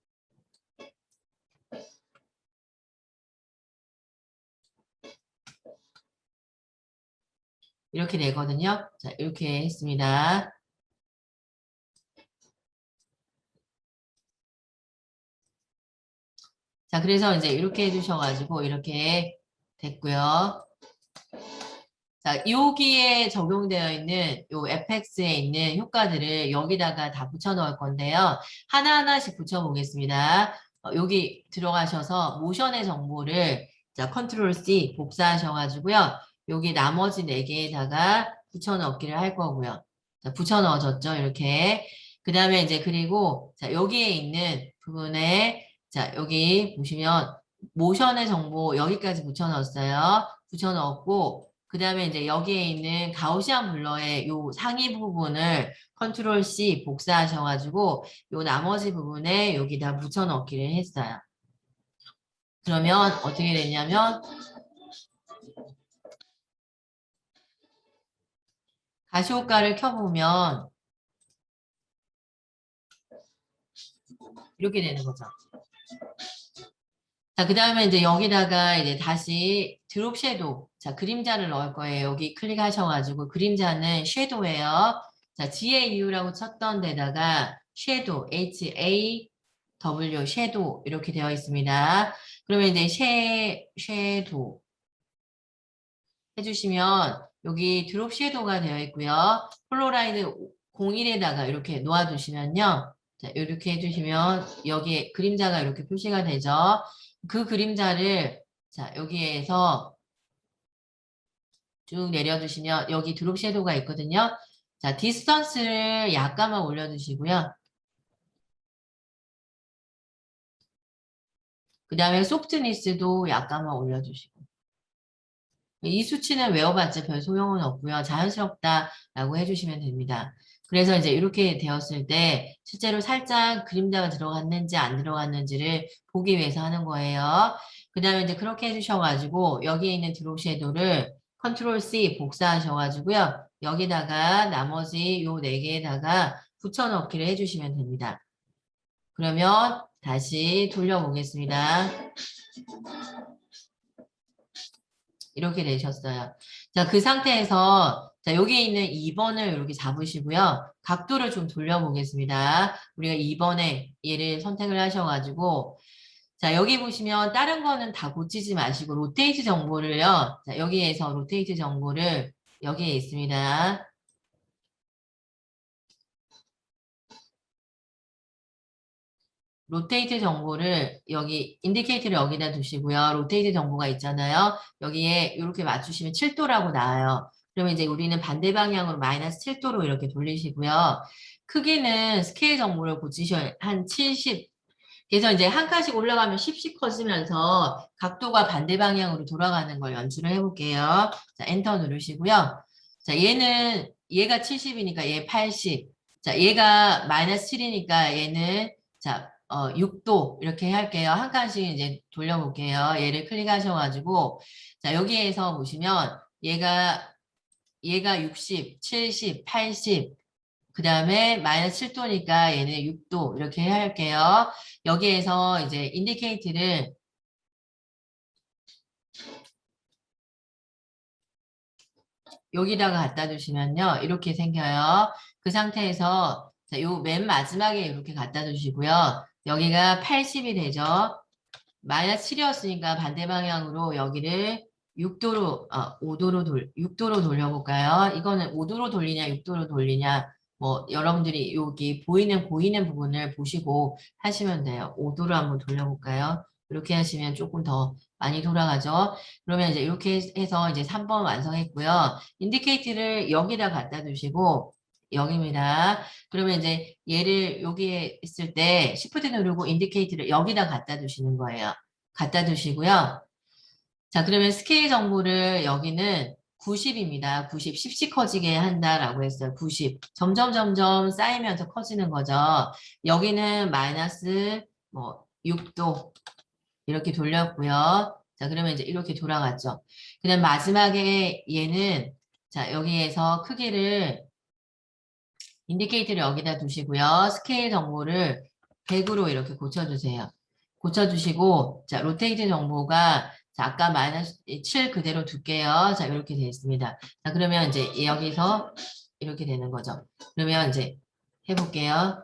이렇게 되거든요. 자, 이렇게 했습니다. 자, 그래서 이제 이렇게 해주셔가지고 이렇게 됐고요. 자, 여기에 적용되어 있는 요 FX에 있는 효과들을 여기다가 다 붙여 넣을 건데요. 하나하나씩 붙여 보겠습니다. 여기 들어가셔서 모션의 정보를 자, 컨트롤 C 복사하셔가지고요. 여기 나머지 4개에다가 붙여넣기를 할 거고요. 자, 붙여넣어졌죠? 이렇게. 그 다음에 이제 그리고 자, 여기에 있는 부분에 자, 여기 보시면 모션의 정보 여기까지 붙여넣었어요. 붙여넣었고 그 다음에 이제 여기에 있는 가우시안 블러의 요 상위 부분을 컨트롤 C 복사하셔가지고 요 나머지 부분에 여기다 붙여넣기를 했어요. 그러면 어떻게 됐냐면 가시효과를 켜보면 이렇게 되는 거죠. 자, 그 다음에 이제 여기다가 이제 다시 드롭 섀도우. 자, 그림자를 넣을 거예요. 여기 클릭하셔가지고 그림자는 섀도우예요. 자, GAU라고 쳤던 데다가 섀도우, HAW, 섀도우 이렇게 되어 있습니다. 그러면 이제 섀도우 해주시면 여기 드롭 섀도우가 되어 있고요. 폴라로이드 01에다가 이렇게 놓아두시면요. 자, 이렇게 해주시면 여기에 그림자가 이렇게 표시가 되죠. 그 그림자를 자, 여기에서 쭉 내려주시면 여기 드롭 섀도우가 있거든요. 자, 디스턴스를 약간만 올려주시고요. 그 다음에 소프트니스도 약간만 올려주시고. 이 수치는 외워봤자 별 소용은 없고요. 자연스럽다라고 해주시면 됩니다. 그래서 이제 이렇게 되었을 때 실제로 살짝 그림자가 들어갔는지 안 들어갔는지를 보기 위해서 하는 거예요. 그 다음에 이제 그렇게 해주셔가지고 여기에 있는 드롭 섀도우를 컨트롤 C 복사하셔가지고요. 여기다가 나머지 요 4개에다가 붙여넣기를 해주시면 됩니다. 그러면 다시 돌려보겠습니다. 이렇게 되셨어요. 자, 그 상태에서 자, 여기 있는 2번을 이렇게 잡으시고요. 각도를 좀 돌려보겠습니다. 우리가 2번에 얘를 선택을 하셔가지고 자, 여기 보시면 다른 거는 다 고치지 마시고 로테이트 정보를요. 자, 여기에서 로테이트 정보를 여기에 있습니다. 로테이트 정보를 여기 인디케이터를 여기다 두시고요. 로테이트 정보가 있잖아요. 여기에 이렇게 맞추시면 7도라고 나와요. 그러면 이제 우리는 반대 방향으로 마이너스 7도로 이렇게 돌리시고요. 크기는 스케일 정보를 고치셔야 한 70. 그래서 이제 한 칸씩 올라가면 10씩 커지면서 각도가 반대 방향으로 돌아가는 걸 연출을 해볼게요. 자, 엔터 누르시고요. 자, 얘가 70이니까 얘 80. 자, 얘가 마이너스 7이니까 얘는 자, 6도 이렇게 할게요. 한 칸씩 이제 돌려볼게요. 얘를 클릭하셔가지고 자, 여기에서 보시면 얘가 60, 70, 80, 그 다음에 마이너스 7도니까 얘는 6도 이렇게 할게요. 여기에서 이제 인디케이트를 여기다가 갖다 주시면요. 이렇게 생겨요. 그 상태에서 자, 요 맨 마지막에 이렇게 갖다 주시고요. 여기가 80이 되죠. 마이너스 7이었으니까 반대 방향으로 여기를 6도로, 6도로 돌려볼까요? 이거는 5도로 돌리냐, 6도로 돌리냐, 뭐, 여러분들이 여기 보이는 부분을 보시고 하시면 돼요. 5도로 한번 돌려볼까요? 이렇게 하시면 조금 더 많이 돌아가죠. 그러면 이제 이렇게 해서 이제 3번 완성했고요. 인디케이트를 여기다 갖다 두시고, 여기입니다. 그러면 이제 얘를 여기에 있을 때 Shift 누르고 인디케이터를 여기다 갖다 두시는 거예요. 갖다 두시고요. 자, 그러면 스케일 정보를 여기는 90입니다. 90, 10씩 커지게 한다라고 했어요. 90. 점점 쌓이면서 커지는 거죠. 여기는 마이너스 뭐 6도 이렇게 돌렸고요. 자, 그러면 이제 이렇게 돌아갔죠. 그 다음 마지막에 얘는 자, 여기에서 크기를 인디케이터를 여기다 두시고요. 스케일 정보를 100으로 이렇게 고쳐주세요. 고쳐주시고, 자, 로테이트 정보가, 자, 아까 마이너스 7 그대로 둘게요. 자, 이렇게 되어 있습니다. 자, 그러면 이제 여기서 이렇게 되는 거죠. 그러면 이제 해볼게요.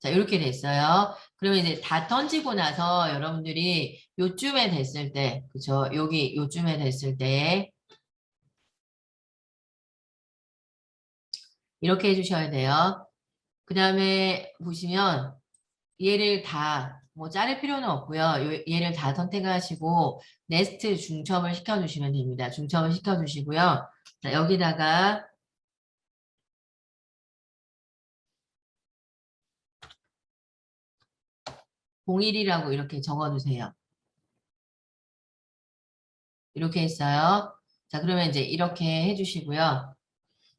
자, 이렇게 됐어요. 그러면 이제 다 던지고 나서 여러분들이 요쯤에 됐을 때, 그쵸? 여기 요쯤에 됐을 때, 이렇게 해주셔야 돼요. 그 다음에 보시면, 얘를 다 뭐 자를 필요는 없고요. 얘를 다 선택하시고 네스트 중첩을 시켜주시면 됩니다. 중첩을 시켜주시고요. 자, 여기다가 01이라고 이렇게 적어주세요. 이렇게 했어요. 자, 그러면 이제 이렇게 해주시고요.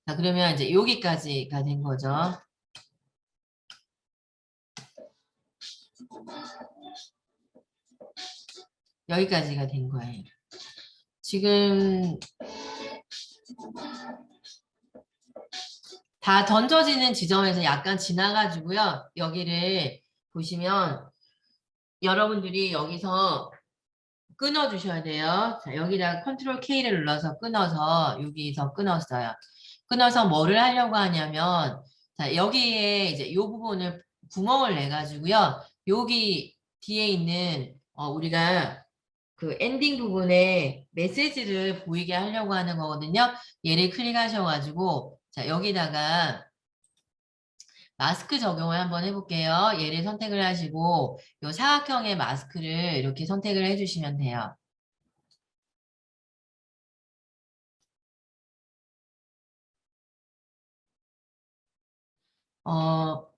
자, 그러면 이제 여기까지가 된 거죠. 여기까지가 된 거예요. 지금 다 던져지는 지점에서 약간 지나가지고요. 여기를 보시면 여러분들이 여기서 끊어주셔야 돼요. 자, 여기다가 컨트롤 K를 눌러서 끊어서 여기서 끊었어요. 끊어서 뭐를 하려고 하냐면 자, 여기에 이제 이 부분을 구멍을 내 가지고요. 여기 뒤에 있는 우리가 그 엔딩 부분에 메시지를 보이게 하려고 하는 거거든요. 얘를 클릭하셔가지고 자, 여기다가 마스크 적용을 한번 해볼게요. 얘를 선택을 하시고 이 사각형의 마스크를 이렇게 선택을 해주시면 돼요. 어,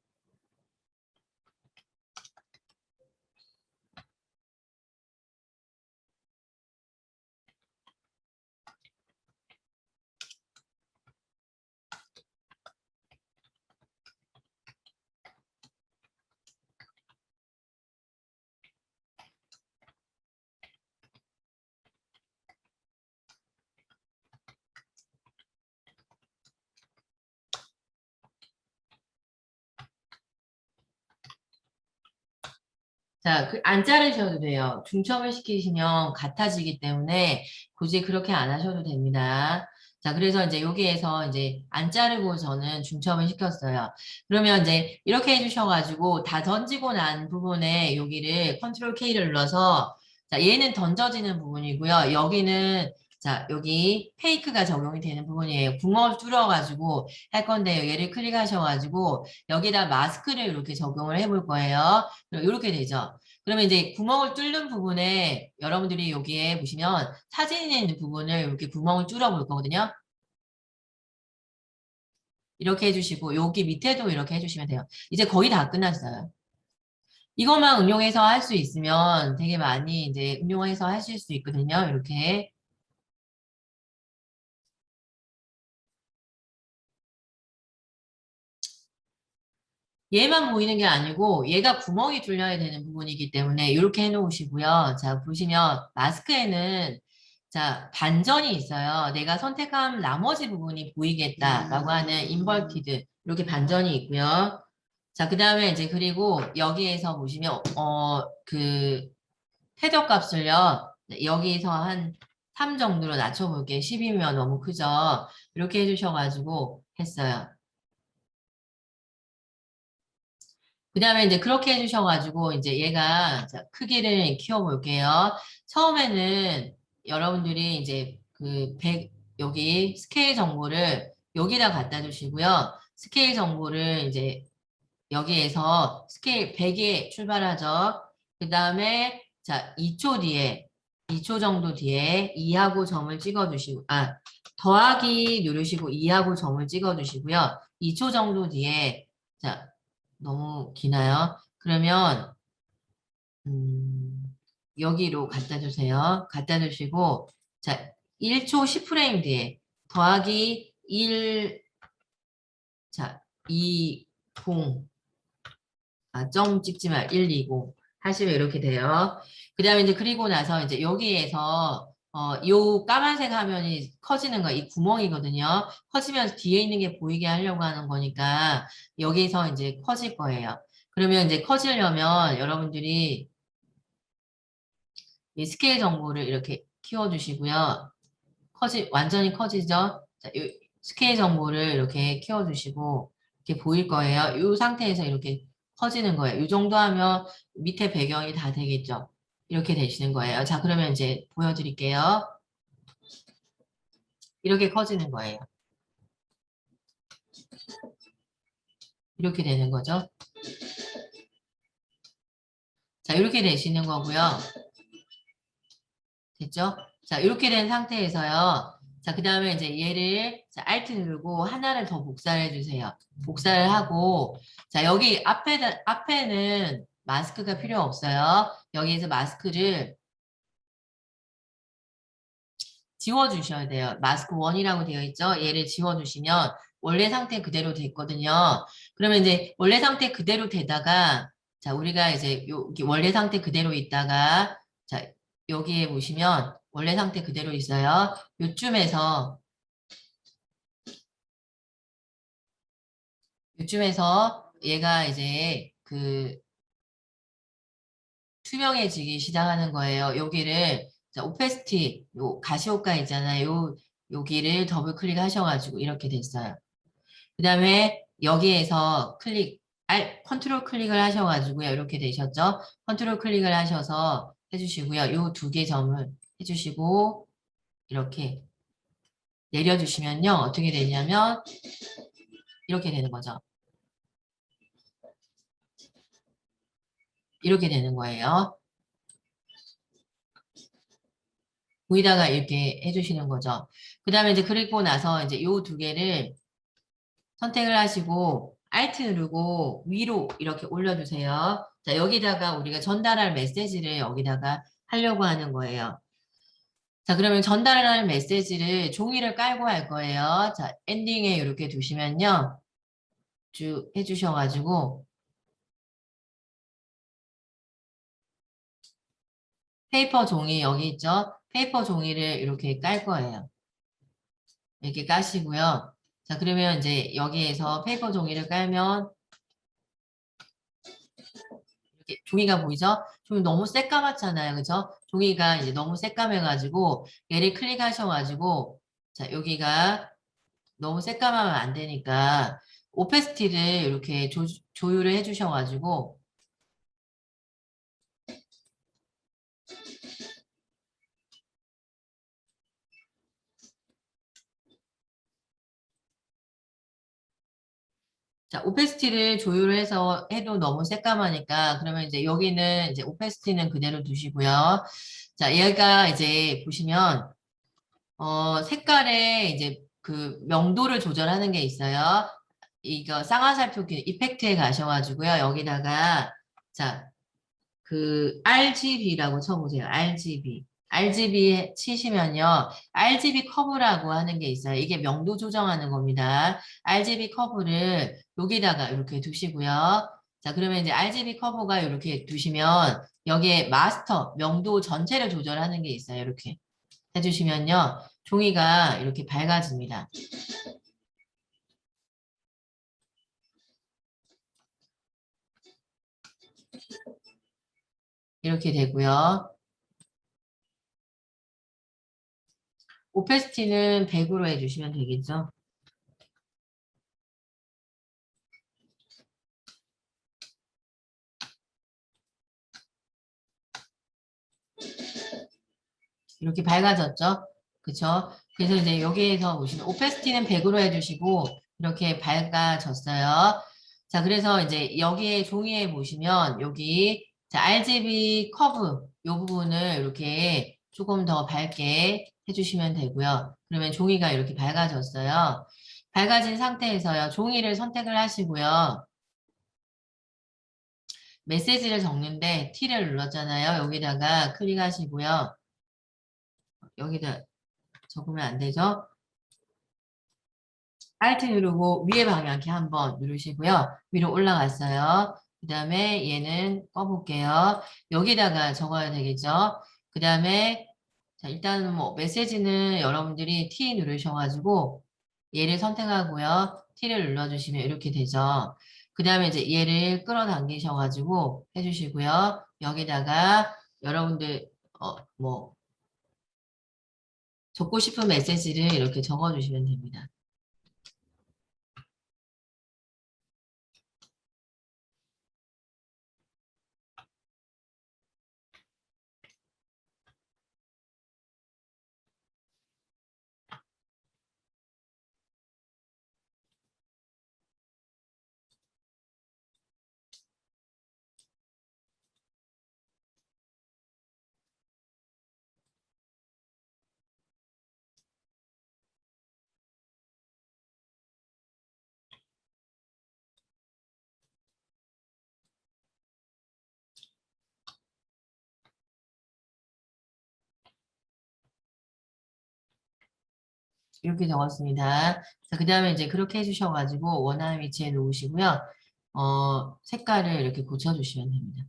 자, 안 자르셔도 돼요. 중첩을 시키시면 같아지기 때문에 굳이 그렇게 안 하셔도 됩니다. 자, 그래서 이제 여기에서 이제 안 자르고 저는 중첩을 시켰어요. 그러면 이제 이렇게 해주셔가지고 다 던지고 난 부분에 여기를 컨트롤 K를 눌러서 자, 얘는 던져지는 부분이고요. 여기는 자, 여기 페이크가 적용이 되는 부분이에요. 구멍을 뚫어가지고 할 건데요. 얘를 클릭하셔가지고 여기다 마스크를 이렇게 적용을 해볼 거예요. 이렇게 되죠. 그러면 이제 구멍을 뚫는 부분에 여러분들이 여기에 보시면 사진에 있는 부분을 이렇게 구멍을 뚫어 볼 거거든요. 이렇게 해주시고 여기 밑에도 이렇게 해주시면 돼요. 이제 거의 다 끝났어요. 이것만 응용해서 할 수 있으면 되게 많이 이제 응용해서 하실 수 있거든요. 이렇게. 얘만 보이는 게 아니고 얘가 구멍이 뚫려야 되는 부분이기 때문에 이렇게 해놓으시고요. 자, 보시면 마스크에는 자, 반전이 있어요. 내가 선택한 나머지 부분이 보이겠다라고 하는 인버티드 이렇게 반전이 있고요. 자, 그 다음에 이제 그리고 여기에서 보시면 그 최저 값을요. 여기서 한 3 정도로 낮춰볼게요. 10이면 너무 크죠. 이렇게 해주셔가지고 했어요. 그 다음에 이제 그렇게 해주셔가지고, 이제 얘가, 자, 크기를 키워볼게요. 처음에는 여러분들이 이제 여기 스케일 정보를 여기다 갖다 주시고요. 스케일 정보를 이제 여기에서 스케일 100에 출발하죠. 그 다음에, 자, 2초 뒤에, 2초 정도 뒤에 2하고 점을 찍어주시고, 더하기 누르시고 2하고 점을 찍어주시고요. 2초 정도 뒤에, 자, 너무 기나요? 그러면 여기로 갖다 주세요. 갖다 주시고 자 1초 10프레임 뒤에 더하기 1 자 20 점 찍지 말 120 하시면 이렇게 돼요. 그 다음에 이제 그리고 나서 이제 여기에서 요 까만색 화면이 커지는 거, 이 구멍이거든요. 커지면서 뒤에 있는 게 보이게 하려고 하는 거니까 여기서 이제 커질 거예요. 그러면 이제 커지려면 여러분들이 이 스케일 정보를 이렇게 키워주시고요. 완전히 커지죠? 자, 이 스케일 정보를 이렇게 키워주시고, 이렇게 보일 거예요. 이 상태에서 이렇게 커지는 거예요. 이 정도 하면 밑에 배경이 다 되겠죠? 이렇게 되시는 거예요. 자, 그러면 이제 보여드릴게요. 이렇게 커지는 거예요. 이렇게 되는 거죠. 자, 이렇게 되시는 거고요. 됐죠? 자, 이렇게 된 상태에서요. 자, 그 다음에 이제 얘를 자, Alt 누르고 하나를 더 복사를 해주세요. 복사를 하고 자, 여기 앞에는 마스크가 필요 없어요. 여기에서 마스크를 지워주셔야 돼요. 마스크 1이라고 되어 있죠? 얘를 지워주시면 원래 상태 그대로 됐거든요. 그러면 이제 원래 상태 그대로 되다가 자, 우리가 이제 여기 원래 상태 그대로 있다가 자, 여기에 보시면 원래 상태 그대로 있어요. 요쯤에서 얘가 이제 그 투명해지기 시작하는 거예요. 여기를 자, 오페스티 요 가시오가 있잖아요. 여기를 더블 클릭하셔가지고 이렇게 됐어요. 그 다음에 여기에서 컨트롤 클릭을 하셔가지고요. 이렇게 되셨죠? 컨트롤 클릭을 하셔서 해주시고요. 요 두 개 점을 해주시고 이렇게 내려주시면요. 어떻게 되냐면 이렇게 되는 거죠. 이렇게 되는 거예요. 보이다가 이렇게 해주시는 거죠. 그 다음에 이제 그리고 나서 이제 요 두 개를 선택을 하시고 Alt 누르고 위로 이렇게 올려주세요. 자, 여기다가 우리가 전달할 메시지를 여기다가 하려고 하는 거예요. 자, 그러면 전달할 메시지를 종이를 깔고 할 거예요. 자, 엔딩에 이렇게 두시면요. 쭉 해주셔가지고 페이퍼 종이 여기 있죠? 페이퍼 종이를 이렇게 깔 거예요. 이렇게 까시고요. 자, 그러면 이제 여기에서 페이퍼 종이를 깔면 이렇게 종이가 보이죠? 종이 너무 새까맣잖아요. 그죠? 종이가 이제 너무 새까매가지고 얘를 클릭하셔가지고 자, 여기가 너무 새까맣면 안 되니까 오페스티를 이렇게 조율을 해주셔가지고 자, 오페스티를 조율해서 해도 너무 새까마니까 그러면 이제 여기는 이제 오페스티는 그대로 두시고요. 자, 얘가 이제 보시면 색깔에 이제 그 명도를 조절하는 게 있어요. 이거 쌍화살표 이펙트에 가셔가지고요. 여기다가 자, 그 RGB라고 쳐보세요. RGB. RGB 치시면요. RGB 커브라고 하는 게 있어요. 이게 명도 조정하는 겁니다. RGB 커브를 여기다가 이렇게 두시고요. 자, 그러면 이제 RGB 커브가 이렇게 두시면 여기에 마스터, 명도 전체를 조절하는 게 있어요. 이렇게 해주시면요. 종이가 이렇게 밝아집니다. 이렇게 되고요. 오페스티는 100으로 해주시면 되겠죠. 이렇게 밝아졌죠? 그쵸? 그래서 이제 여기에서 보시면 오페스티는 100으로 해주시고 이렇게 밝아졌어요. 자, 그래서 이제 여기에 종이에 보시면 여기 자, RGB 커브 이 부분을 이렇게 조금 더 밝게 해주시면 되고요. 그러면 종이가 이렇게 밝아졌어요. 밝아진 상태에서요. 종이를 선택을 하시고요. 메시지를 적는데 T를 눌렀잖아요. 여기다가 클릭하시고요. 여기다 적으면 안 되죠? Alt 누르고 위에 방향키 한번 누르시고요. 위로 올라갔어요. 그 다음에 얘는 꺼볼게요. 여기다가 적어야 되겠죠? 그 다음에 자, 일단은 뭐 메시지는 여러분들이 T 누르셔가지고 얘를 선택하고요. T를 눌러주시면 이렇게 되죠. 그 다음에 이제 얘를 끌어당기셔가지고 해주시고요. 여기다가 여러분들 뭐 적고 싶은 메시지를 이렇게 적어주시면 됩니다. 이렇게 적었습니다. 그 다음에 이제 그렇게 해주셔가지고 원하는 위치에 놓으시고요. 색깔을 이렇게 고쳐주시면 됩니다.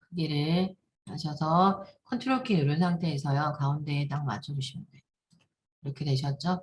크기를 하셔서 컨트롤 키 누른 상태에서요. 가운데에 딱 맞춰주시면 돼요. 이렇게 되셨죠?